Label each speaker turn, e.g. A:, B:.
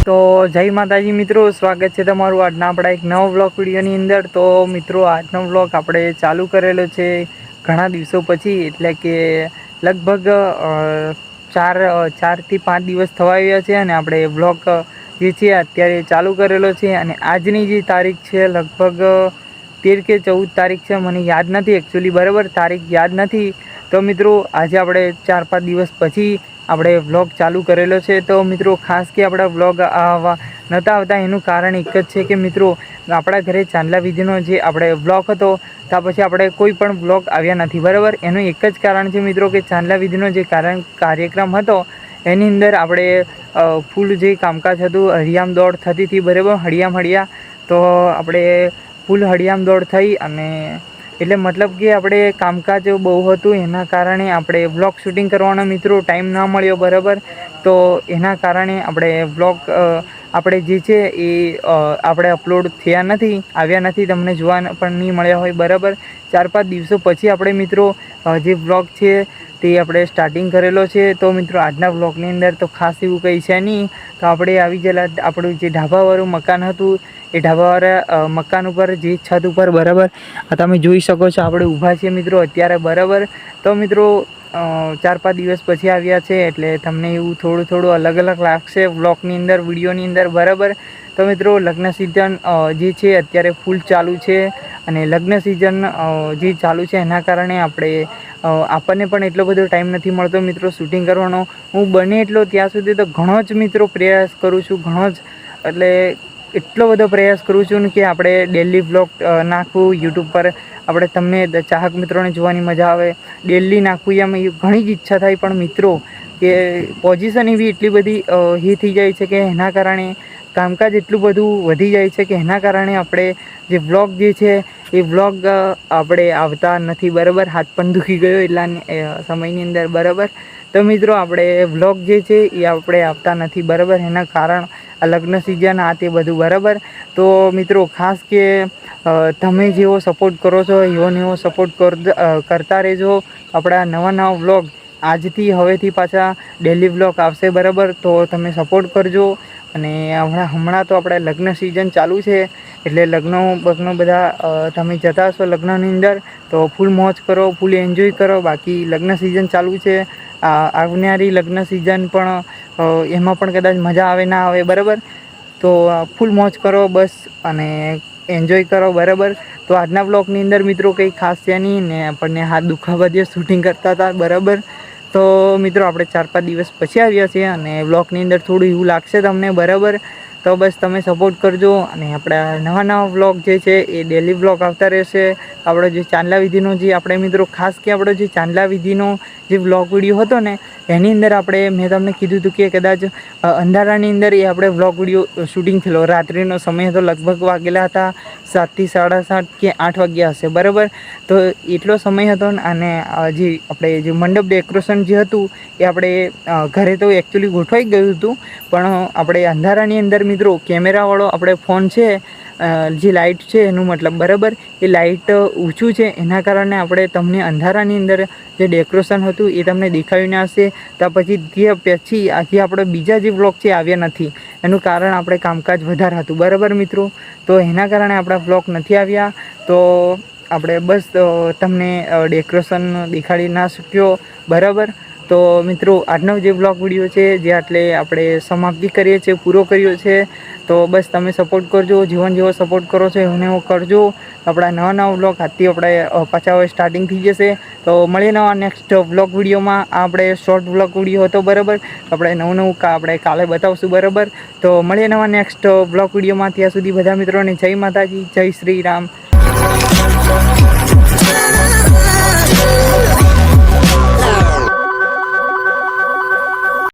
A: તો જય માતાજી મિત્રો, સ્વાગત છે તમારું આજના આપણા એક નવો વ્લોગ વિડીયોની અંદર। તો મિત્રો આજનો વ્લોગ આપણે ચાલુ કરેલો છે ઘણા દિવસો પછી, એટલે કે લગભગ 4 થી 5 દિવસ થવા આવ્યા છે અને આપણે વ્લોગ જે છે અત્યારે ચાલુ કરેલો છે। અને આજની જે તારીખ છે લગભગ 13 કે 14 તારીખ છે, મને યાદ નથી એકચ્યુઅલી, બરાબર તારીખ યાદ નથી। તો મિત્રો આજે આપણે 4-5 દિવસ પછી આપણે વ્લોગ ચાલુ કરેલો છે। તો મિત્રો ખાસ કે આપણા વ્લોગ નહોતા આવતા એનું કારણ એક જ છે કે મિત્રો આપણા ઘરે ચાંદલા વિધિનો જે આપણે વ્લોગ હતો ત્યાં પછી આપણે કોઈ પણ વ્લોગ આવ્યા નથી, બરાબર। એનું એક જ કારણ છે મિત્રો કે ચાંદલા વિધિનો જે કાર્યક્રમ હતો એની અંદર આપણે ફૂલ જે કામકાજ હતું, હળિયામ દોડ થતી હતી, બરાબર, હળિયા તો આપણે ફૂલ હળિયામ દોડ થઈ અને એટલે મતલબ કે આપણે કામકાજ બહુ હતું એના કારણે આપણે વ્લોગ શૂટિંગ કરવાનો મિત્રો ટાઈમ ના મળ્યો, બરાબર। તો એના કારણે આપણે વ્લોગ આપણે જે છે એ આપણે અપલોડ આવ્યા નથી, તમને જોવા પણ નહીં મળ્યા હોય, બરાબર। 4-5 દિવસો પછી આપણે મિત્રો જે વ્લોગ છે તે આપણે સ્ટાર્ટિંગ કરેલો છે। તો મિત્રો આજના વ્લોગની અંદર તો ખાસ એવું કંઈ છે નહીં, તો આપણે આવી ગયેલા આપણું જે ઢાબાવાળું મકાન હતું એ ઢાબાવાળા મકાન ઉપર જે છત ઉપર, બરાબર, તમે જોઈ શકો છો આપણે ઊભા છીએ મિત્રો અત્યારે, બરાબર। તો મિત્રો 4-5 દિવસ પછી આવ્યા છે એટલે તમને એવું થોડું અલગ લાગશે વ્લોગની અંદર, વિડીયોની અંદર, બરાબર। તો મિત્રો લગ્ન સિઝન જે છે અત્યારે ફૂલ ચાલુ છે અને લગ્ન સિઝન જે ચાલુ છે એના કારણે આપણને પણ એટલો બધો ટાઈમ નથી મળતો મિત્રો શૂટિંગ કરવાનો। હું બને એટલો ત્યાં સુધી તો ઘણો જ મિત્રો પ્રયાસ કરું છું, એટલે એટલો બધો પ્રયાસ કરું છું કે આપણે ડેલી વ્લોગ નાખવું યુટ્યુબ પર, આપણે તમને ચાહક મિત્રોને જોવાની મજા આવે, ડેલી નાખવું એમ ઘણી જ ઈચ્છા થાય, પણ મિત્રો કે પોઝિશન એવી એટલી બધી થઈ જાય છે કે એના કારણે કામકાજ એટલું બધું વધી જાય છે કે એના કારણે આપણે જે વ્લોગ જે છે એ વ્લોગ આપણે આવતા નથી, બરાબર। હાથ પણ દુખી ગયો એટલા સમયની અંદર, બરાબર। તો મિત્રો આપણે વ્લોગ જે છે એ આપણે આવતા નથી, બરાબર, એના કારણ આ લગ્ન સિઝન આ તે બધું, બરાબર। તો મિત્રો ખાસ કે તમે જેવો સપોર્ટ કરો છો એવો સપોર્ટ કરતા રહેજો। આપણા નવા વ્લોગ આજથી હવેથી પાછા ડેલી વ્લોગ આવશે, બરાબર। તો તમે સપોર્ટ કરજો। અને હમણાં તો આપણે લગ્ન સિઝન ચાલુ છે એટલે લગ્નો બધા તમે જતા હશો લગ્નની અંદર તો ફૂલ મોજ કરો, ફૂલ એન્જોય કરો। બાકી લગ્ન સિઝન ચાલુ છે, આવનારી લગ્ન સિઝન પણ એમાં પણ કદાચ મજા આવે ના આવે, બરાબર। તો ફૂલ મોજ કરો બસ અને એન્જોય કરો, બરાબર। તો આજના વ્લોગની અંદર મિત્રો કંઈ ખાસ છે નહીં ને આપણને હાથ દુખાવા જે શૂટિંગ કરતા હતા, બરાબર। તો મિત્રો આપણે 4-5 દિવસ પછી આવ્યા છીએ અને વ્લોગની અંદર થોડું એવું લાગશે તમને, બરાબર। તો બસ તમે સપોર્ટ કરજો અને આપણા નવા વ્લોગ જે છે એ ડેલી વ્લોગ આવતા રહેશે। આપણો જે ચાંદલા વિધિનો જે આપણે મિત્રો ખાસ કે આપણો જે ચાંદલા વિધિનો જે વ્લોગ વિડીયો હતો ને એની અંદર મેં તમને કીધું હતું કે કદાચ અંધારાની અંદર એ આપણે વ્લોગ વિડીયો શૂટિંગ થયેલો, રાત્રિનો સમય હતો, લગભગ વાગેલા હતા 7 થી 7:30 કે 8 વાગ્યા હશે, બરાબર। તો એટલો સમય હતો અને જે આપણે જે મંડપ ડેકોરેશન જે હતું એ આપણે ઘરે તો એકચ્યુઅલી ગોઠવાઈ ગયું હતું, પણ આપણે અંધારાની અંદર મિત્રો કેમેરાવાળો આપણે ફોન છે જે લાઇટ છે એનું મતલબ, બરાબર, એ લાઇટ ઊંચું છે એના કારણે આપણે તમને અંધારાની અંદર જે ડેકોરેશન હતું એ તમને દેખાયું ના હશે। તો પછી આજે આપણે બીજા જે વ્લોગ છે આવ્યા નથી, એનું કારણ આપણે કામકાજ વધારે હતું, બરાબર મિત્રો। તો એના કારણે આપણા વ્લોગ નથી આવ્યા। તો આપણે બસ તમને ડેકોરેશન દેખાડી ના શક્યો, બરાબર। તો મિત્રો આજનો જે વ્લોગ વિડીયો છે જે આપણે સમાપ્તિ કરીએ છીએ, પૂરો કર્યો છે। તો બસ તમે સપોર્ટ કરજો, જેવો સપોર્ટ કરો છો એવો કરજો। આપણા નવા વ્લોગ આજથી આપણે પાછા હવે સ્ટાર્ટિંગ થઈ જશે। તો મળીએ નવા નેક્સ્ટ વ્લોગ વિડીયોમાં। આપણે શોર્ટ વ્લોગ વિડીયો હતો, બરાબર, આપણે નવું આપણે કાલે બતાવશું, બરાબર। તો મળીએ નવા નેક્સ્ટ વ્લોગ વિડીયોમાં। ત્યાં સુધી બધા મિત્રોને જય માતાજી, જય શ્રી રામ।